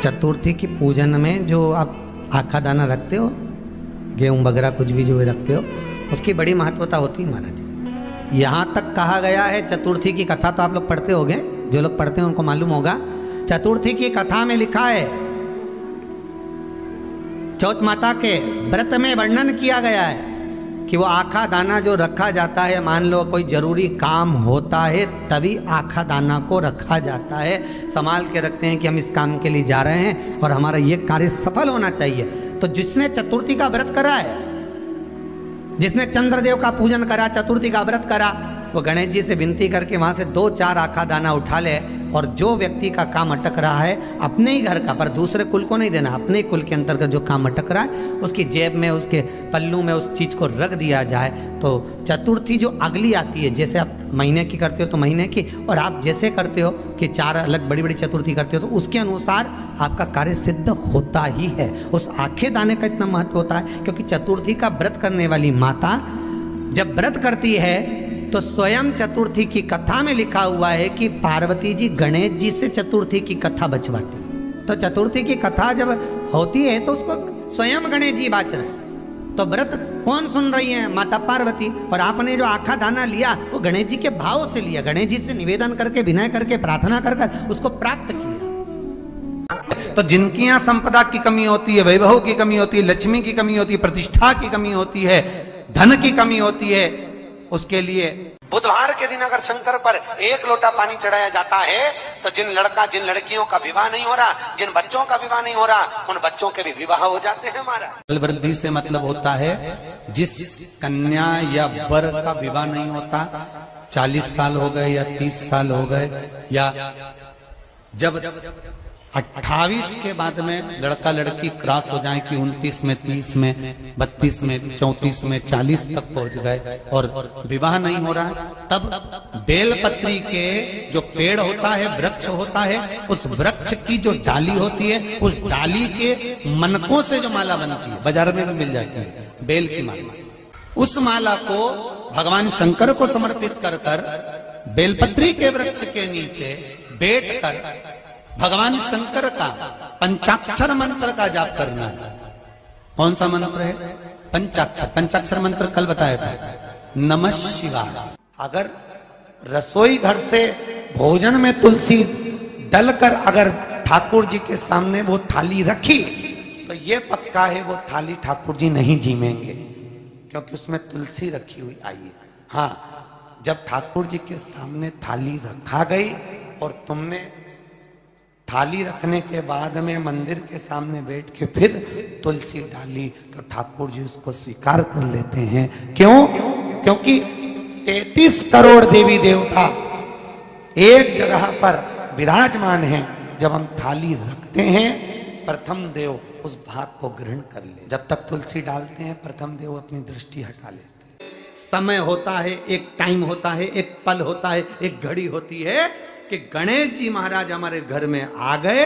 चतुर्थी की पूजन में जो आप आखा दाना रखते हो, गेहूँ वगैरह कुछ भी जो भी रखते हो, उसकी बड़ी महत्वता होती है महाराज। यहाँ तक कहा गया है, चतुर्थी की कथा तो आप लोग पढ़ते होंगे, जो लोग पढ़ते हैं उनको मालूम होगा। चतुर्थी की कथा में लिखा है, चौथ माता के व्रत में वर्णन किया गया है कि वो आखा दाना जो रखा जाता है, मान लो कोई जरूरी काम होता है तभी आखा दाना को रखा जाता है, संभाल के रखते हैं कि हम इस काम के लिए जा रहे हैं और हमारा ये कार्य सफल होना चाहिए। तो जिसने चतुर्थी का व्रत करा है, जिसने चंद्रदेव का पूजन करा, चतुर्थी का व्रत करा, वो गणेश जी से विनती करके वहाँ से 2-4 आखा दाना उठा ले, और जो व्यक्ति का काम अटक रहा है अपने ही घर का, पर दूसरे कुल को नहीं देना, अपने ही कुल के अंतर्गत जो काम अटक रहा है उसकी जेब में, उसके पल्लू में उस चीज़ को रख दिया जाए। तो चतुर्थी जो अगली आती है, जैसे आप महीने की करते हो तो महीने की, और आप जैसे करते हो कि 4 अलग बड़ी बड़ी चतुर्थी करते हो तो उसके अनुसार आपका कार्य सिद्ध होता ही है। उस आखे दाने का इतना महत्व होता है क्योंकि चतुर्थी का व्रत करने वाली माता जब व्रत करती है तो स्वयं चतुर्थी की कथा में लिखा हुआ है कि पार्वती जी गणेश जी से चतुर्थी की कथा बचवाती। तो चतुर्थी की कथा जब होती है तो उसको स्वयं गणेश जी बाच रहे हैं। तो व्रत कौन सुन रही है? माता पार्वती। और आपने जो आखा दाना लिया वो गणेश जी के भाव से लिया, गणेश जी से निवेदन करके, विनय करके, प्रार्थना कर कर उसको प्राप्त किया। तो जिनकी यहाँ संपदा की कमी होती है, वैभव की कमी होती है, लक्ष्मी की कमी होती है, प्रतिष्ठा की कमी होती है, धन की कमी होती है, उसके लिए बुधवार के दिन अगर शंकर पर 1 लोटा पानी चढ़ाया जाता है तो जिन लड़कियों का विवाह नहीं हो रहा, जिन बच्चों का विवाह नहीं हो रहा, उन बच्चों के भी विवाह हो जाते हैं। हमारा बल वृद्धि से मतलब होता है जिस कन्या या वर का विवाह नहीं होता, 40 साल हो गए या 30 साल हो गए, या जब 28 के बाद में लड़का लड़की क्रॉस हो जाए कि 29 में, 30 में, 32 में, 34 में, 40 तक पहुंच गए और विवाह नहीं हो रहा है, तब बेलपत्री के जो पेड़ होता है, वृक्ष होता है, उस वृक्ष की जो डाली होती है, उस डाली के मनकों से जो माला बनती है, बाजार में भी मिल जाती है बेल की माला, उस माला को भगवान शंकर को समर्पित कर कर बेलपत्री के वृक्ष के नीचे बैठ कर भगवान शंकर का पंचाक्षर मंत्र का जाप करना है। कौन सा मंत्र है? पंचाक्षर। पंचाक्षर मंत्र कल बताया था, नमः शिवाय। अगर रसोई घर से भोजन में तुलसी डलकर अगर ठाकुर जी के सामने वो थाली रखी तो ये पक्का है वो थाली ठाकुर जी नहीं जीमेंगे, क्योंकि उसमें तुलसी रखी हुई आई है। हाँ, जब ठाकुर जी के सामने थाली रखा गई और तुमने थाली रखने के बाद में मंदिर के सामने बैठ के फिर तुलसी डाली तो ठाकुर जी उसको स्वीकार कर लेते हैं। क्यों? क्योंकि 33 करोड़ देवी देवता एक जगह पर विराजमान हैं। जब हम थाली रखते हैं, प्रथम देव उस भाग को ग्रहण कर ले। जब तक तुलसी डालते हैं, प्रथम देव अपनी दृष्टि हटा लेते हैं। समय होता है, एक टाइम होता है, एक पल होता है, एक घड़ी होती है कि गणेश जी महाराज हमारे घर में आ गए।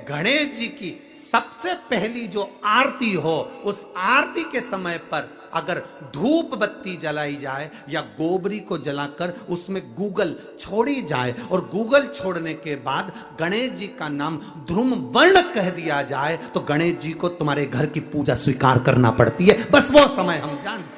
गणेश जी की सबसे पहली जो आरती हो, उस आरती के समय पर अगर धूप बत्ती जलाई जाए या गोबरी को जलाकर उसमें गूगल छोड़ी जाए और गूगल छोड़ने के बाद गणेश जी का नाम ध्रुम वर्ण कह दिया जाए तो गणेश जी को तुम्हारे घर की पूजा स्वीकार करना पड़ती है। बस वो समय हम जानते,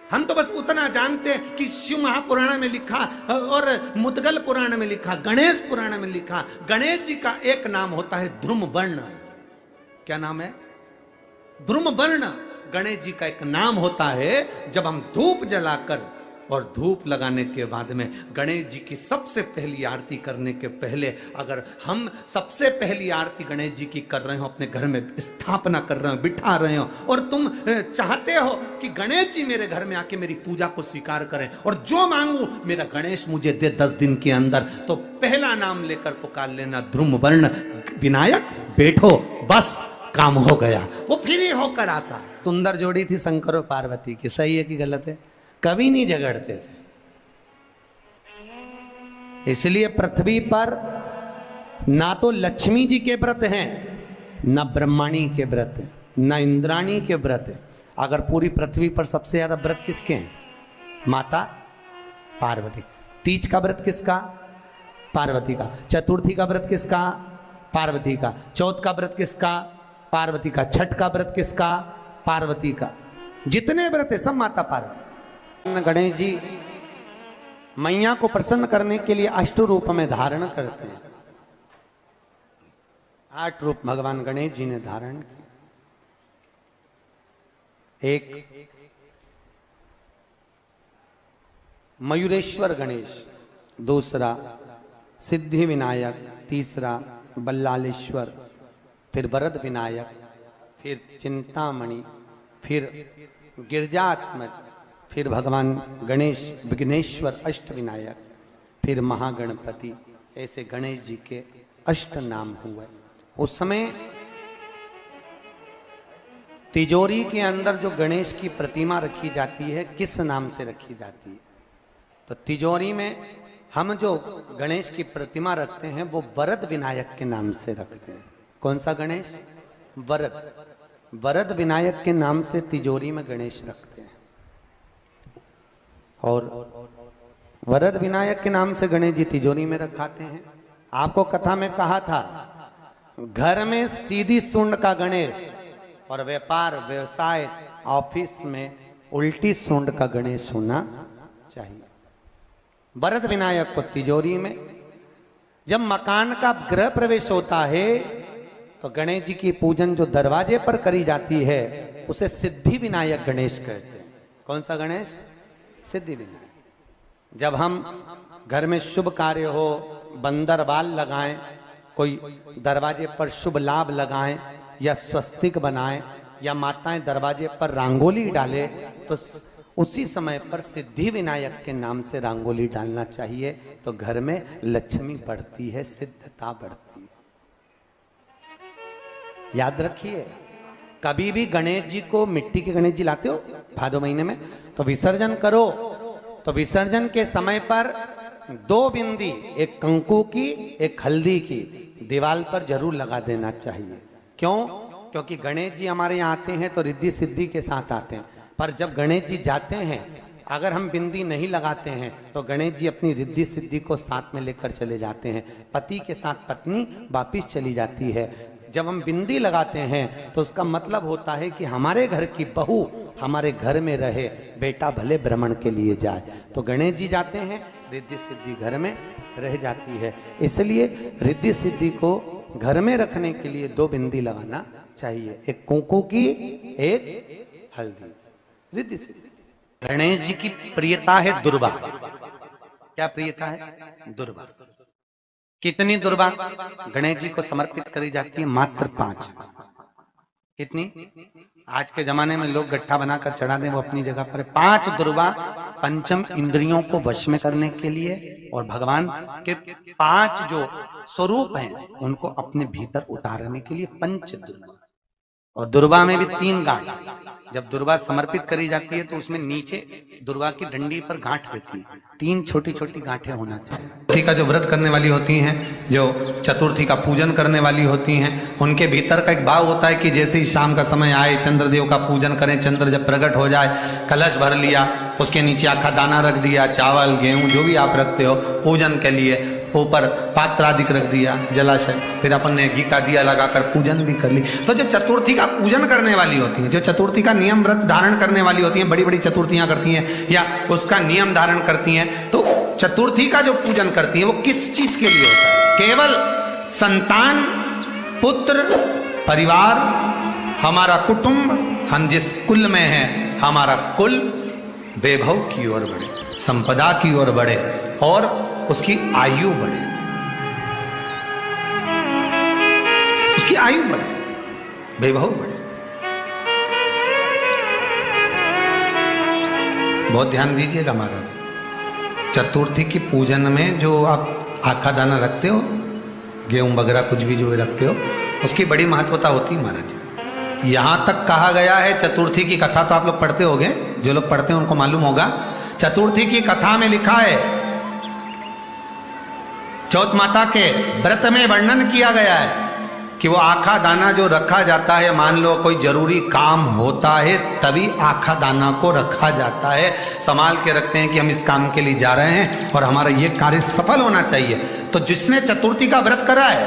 हम तो बस उतना जानते हैं कि शिव महापुराण में लिखा और मुद्गल पुराण में लिखा, गणेश पुराण में लिखा, गणेश जी का एक नाम होता है ध्रुम वर्ण। क्या नाम है? ध्रुम वर्ण गणेश जी का एक नाम होता है। जब हम धूप जलाकर और धूप लगाने के बाद में गणेश जी की सबसे पहली आरती करने के पहले अगर हम सबसे पहली आरती गणेश जी की कर रहे हो, अपने घर में स्थापना कर रहे हो, बिठा रहे हो, और तुम चाहते हो कि गणेश जी मेरे घर में आके मेरी पूजा को स्वीकार करें और जो मांगू मेरा गणेश मुझे दे 10 दिन के अंदर, तो पहला नाम लेकर पुकार लेना ध्रुम वर्ण विनायक, बैठो, बस काम हो गया। वो फ्री होकर आता। सुंदर जोड़ी थी शंकर और पार्वती की, सही है कि गलत है? कभी नहीं झगड़ते थे। इसलिए पृथ्वी पर ना तो लक्ष्मी जी के व्रत हैं, ना ब्रह्माणी के व्रत हैं, ना इंद्राणी के व्रत हैं। अगर पूरी पृथ्वी पर सबसे ज्यादा व्रत किसके हैं? माता पार्वती। तीज का व्रत किसका? पार्वती का। चतुर्थी का व्रत किसका? पार्वती का। चौथ का व्रत किसका? पार्वती का। छठ का व्रत किसका? पार्वती का। जितने व्रत है सब माता पार्वती। गणेश जी मैया को प्रसन्न करने के लिए 8 रूप में धारण करते हैं। 8 रूप भगवान गणेश जी ने धारण किए। एक मयूरेश्वर गणेश, दूसरा सिद्धि विनायक, तीसरा बल्लालेश्वर, फिर वरद विनायक, फिर चिंतामणि, फिर गिरजात्मज, फिर भगवान गणेश विघ्नेश्वर अष्ट विनायक, फिर महागणपति। ऐसे गणेश जी के 8 नाम हुए। उस समय तिजोरी के अंदर जो गणेश की प्रतिमा रखी जाती है किस नाम से रखी जाती है? तो तिजोरी में हम जो गणेश की प्रतिमा रखते हैं वो वरद विनायक के नाम से रखते हैं। कौन सा गणेश? वरद। वरद विनायक के नाम से तिजोरी में गणेश रखते हैं। और वरद विनायक के नाम से गणेश जी तिजोरी में रखाते हैं। आपको कथा में कहा था घर में सीधी सूंड का गणेश और व्यापार व्यवसाय ऑफिस में उल्टी सूंड का गणेश होना चाहिए। वरद विनायक को तिजोरी में। जब मकान का गृह प्रवेश होता है तो गणेश जी की पूजन जो दरवाजे पर करी जाती है उसे सिद्धि विनायक गणेश कहते हैं। कौन सा गणेश? सिद्धि विनायक। जब हम घर में शुभ कार्य हो, बंदर बाल लगाएं, कोई दरवाजे पर शुभ लाभ लगाएं या स्वस्तिक बनाएं या माताएं दरवाजे पर रंगोली डाले तो उसी समय पर सिद्धि विनायक के नाम से रंगोली डालना चाहिए। तो घर में लक्ष्मी बढ़ती है, सिद्धता बढ़ती है। याद रखिए, कभी भी गणेश जी को, मिट्टी के गणेश जी लाते हो भादो महीने में, तो विसर्जन करो तो विसर्जन के समय पर 2 बिंदी, एक कंकु की एक हल्दी की, दीवार पर जरूर लगा देना चाहिए। क्यों? क्योंकि गणेश जी हमारे यहाँ आते हैं तो रिद्धि सिद्धि के साथ आते हैं। पर जब गणेश जी जाते हैं अगर हम बिंदी नहीं लगाते हैं तो गणेश जी अपनी रिद्धि सिद्धि को साथ में लेकर चले जाते हैं। पति के साथ पत्नी वापिस चली जाती है। जब हम बिंदी लगाते हैं तो उसका मतलब होता है कि हमारे घर की बहू हमारे घर में रहे, बेटा भले भ्रमण के लिए जाए। तो गणेश जी जाते हैं, रिद्धि सिद्धि घर में रह जाती है। इसलिए रिद्धि सिद्धि को घर में रखने के लिए 2 बिंदी लगाना चाहिए, एक कुंकू की एक हल्दी। रिद्धि सिद्धि। गणेश जी की प्रियता है दुर्वा। क्या प्रियता है? दुर्वा। कितनी दुर्वा गणेश जी को समर्पित करी जाती है? मात्र 5। कितनी? आज के जमाने में लोग गट्ठा बनाकर चढ़ा दें, वो अपनी जगह पर 5 दुर्वा पंचम इंद्रियों को वश में करने के लिए और भगवान के 5 जो स्वरूप हैं उनको अपने भीतर उतारने के लिए 5 दुर्वा। और दुर्वा में भी 3 गांठ। जब दुर्वा समर्पित करी जाती है तो उसमें नीचे दुर्वा की डंडी पर गांठ रहती है, 3 छोटी छोटी गांठें होना चाहिए। चतुर्थी का जो व्रत करने वाली होती हैं, जो चतुर्थी का पूजन करने वाली होती हैं, उनके भीतर का एक भाव होता है कि जैसे ही शाम का समय आए चंद्रदेव का पूजन करें। चंद्र जब प्रकट हो जाए, कलश भर लिया, उसके नीचे आखा दाना रख दिया, चावल गेहूं जो भी आप रखते हो पूजन के लिए, ऊपर पात्र आदि रख दिया, जलाशय, फिर अपन ने घी का दिया लगाकर पूजन भी कर ली। तो जो चतुर्थी का पूजन करने वाली होती है, जो चतुर्थी का नियम व्रत धारण करने वाली होती हैं, बड़ी बड़ी चतुर्थियां करती हैं या उसका नियम धारण करती हैं, तो चतुर्थी का जो पूजन करती है वो किस चीज के लिए होता है? केवल संतान, पुत्र, परिवार, हमारा कुटुंब, हम जिस कुल में हैं, हमारा कुल वैभव की ओर बढ़े, संपदा की ओर बढ़े और उसकी आयु बढ़े, उसकी आयु बढ़े, वैभव बढ़े। बहुत ध्यान दीजिएगा महाराज। चतुर्थी की पूजन में जो आप आखा दाना रखते हो, गेहूं वगैरह कुछ भी जो रखते हो, उसकी बड़ी महत्वता होती है महाराज। यहां तक कहा गया है, चतुर्थी की कथा तो आप लोग पढ़ते होंगे, जो लोग पढ़ते हैं उनको मालूम होगा। चतुर्थी की कथा में लिखा है, चौथ माता के व्रत में वर्णन किया गया है कि वो आखा दाना जो रखा जाता है, मान लो कोई जरूरी काम होता है तभी आखा दाना को रखा जाता है। संभाल के रखते हैं कि हम इस काम के लिए जा रहे हैं और हमारा ये कार्य सफल होना चाहिए। तो जिसने चतुर्थी का व्रत करा है,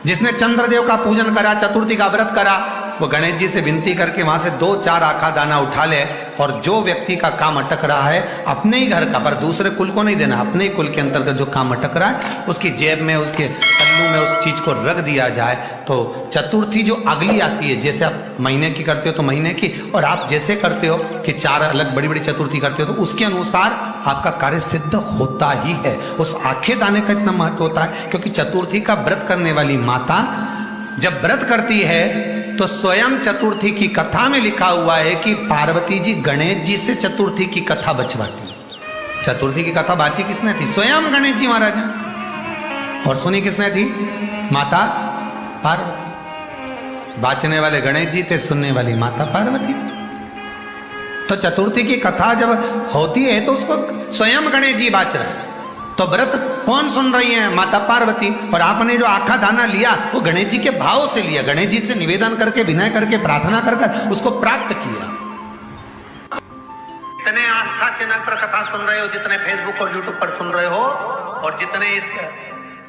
जिसने चंद्रदेव का पूजन करा, चतुर्थी का व्रत करा, वो गणेश जी से विनती करके वहां से 2-4 आखा दाना उठा ले, और जो व्यक्ति का काम अटक रहा है अपने ही घर का, पर दूसरे कुल को नहीं देना, अपने ही कुल के अंतर्गत जो काम अटक रहा है उसकी जेब में, उसके पल्लू में उस चीज को रख दिया जाए। तो चतुर्थी जो अगली आती है, जैसे आप महीने की करते हो तो महीने की, और आप जैसे करते हो कि 4 अलग बड़ी बड़ी चतुर्थी करते हो तो उसके अनुसार आपका कार्य सिद्ध होता ही है। उस आखे दाने का इतना महत्व होता है क्योंकि चतुर्थी का व्रत करने वाली माता जब व्रत करती है तो स्वयं चतुर्थी की कथा में लिखा हुआ है कि पार्वती जी गणेश जी से चतुर्थी की कथा बचवाती। चतुर्थी की कथा बाची किसने थी? स्वयं गणेश जी महाराज ने। और सुनी किसने थी? माता पार्वती। बाचने वाले गणेश जी थे, सुनने वाली माता पार्वती थी। तो चतुर्थी की कथा जब होती है तो उसको स्वयं गणेश जी बाच रहे हैं। तो व्रत कौन सुन रही है? माता पार्वती। और आपने जो आखा दाना लिया वो गणेश जी के भाव से लिया, गणेश जी से निवेदन करके, विनय करके, प्रार्थना कर उसको प्राप्त किया। जितने आस्था चैनल पर कथा सुन रहे हो, जितने फेसबुक और यूट्यूब पर सुन रहे हो, और जितने इस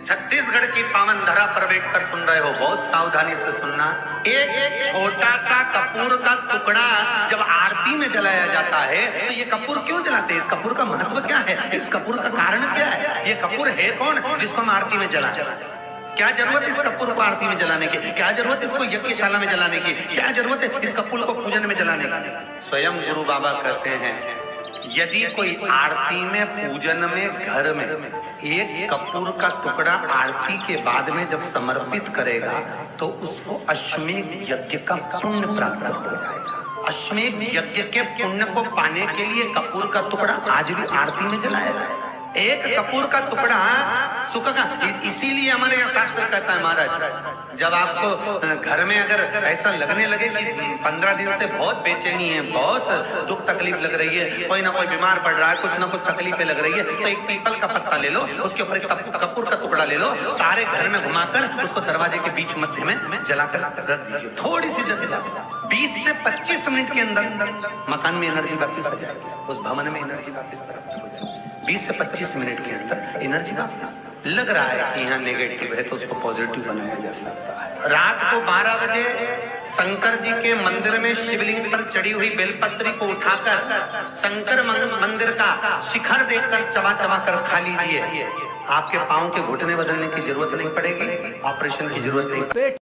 छत्तीसगढ़ की पावन धरा पर बैठकर सुन रहे हो, बहुत सावधानी से सुनना। एक छोटा सा कपूर का टुकड़ा जब आरती में जलाया जाता है तो ये कपूर क्यों जलाते हैं? इस कपूर का महत्व क्या है? इस कपूर का कारण क्या है? ये कपूर है कौन जिसको हम आरती में जलाएं? क्या जरूरत इस कपूर को आरती में जलाने की? क्या जरूरत इसको यज्ञशाला में जलाने की? क्या जरूरत है इस कपूर को पूजन में जलाने की? स्वयं गुरु बाबा कहते हैं यदि कोई आरती में, पूजन में, घर में एक कपूर का टुकड़ा आरती के बाद में जब समर्पित करेगा तो उसको अश्वमेध यज्ञ का पुण्य प्राप्त हो जाएगा। अश्वमेध यज्ञ के पुण्य को पाने के लिए कपूर का टुकड़ा आज भी आरती में जलाया जाए। एक कपूर का टुकड़ा सुख का, इसीलिए हमारे यहाँ शास्त्र कहता है महाराज, जब आपको घर में अगर ऐसा लगने लगे कि 15 दिन से बहुत बेचैनी है, बहुत दुख तकलीफ लग रही है, कोई ना कोई बीमार पड़ रहा है, कुछ ना कुछ तकलीफें लग रही है, तो एक पीपल का पत्ता ले लो, उसके ऊपर एक कपूर का टुकड़ा ले लो, सारे घर में घुमाकर उसको दरवाजे के बीच मध्य में जलाकर रख दीजिए। थोड़ी सी जला 20 से 25 मिनट के अंदर मकान में एनर्जी वापिस आ जाएगी, उस भवन में एनर्जी वापिस प्राप्त हो जाएगी। 20 से 25 मिनट के अंदर एनर्जी वापस। लग रहा है कि यहाँ नेगेटिव है तो उसको पॉजिटिव बनाया जा सकता है। रात को 12 बजे शंकर जी के मंदिर में शिवलिंग पर चढ़ी हुई बेलपत्री को उठाकर शंकर मंदिर का शिखर देखकर चबा चबा कर खा लीजिए। आपके पांव के घुटने बदलने की जरूरत नहीं पड़ेगी, ऑपरेशन की जरूरत नहीं।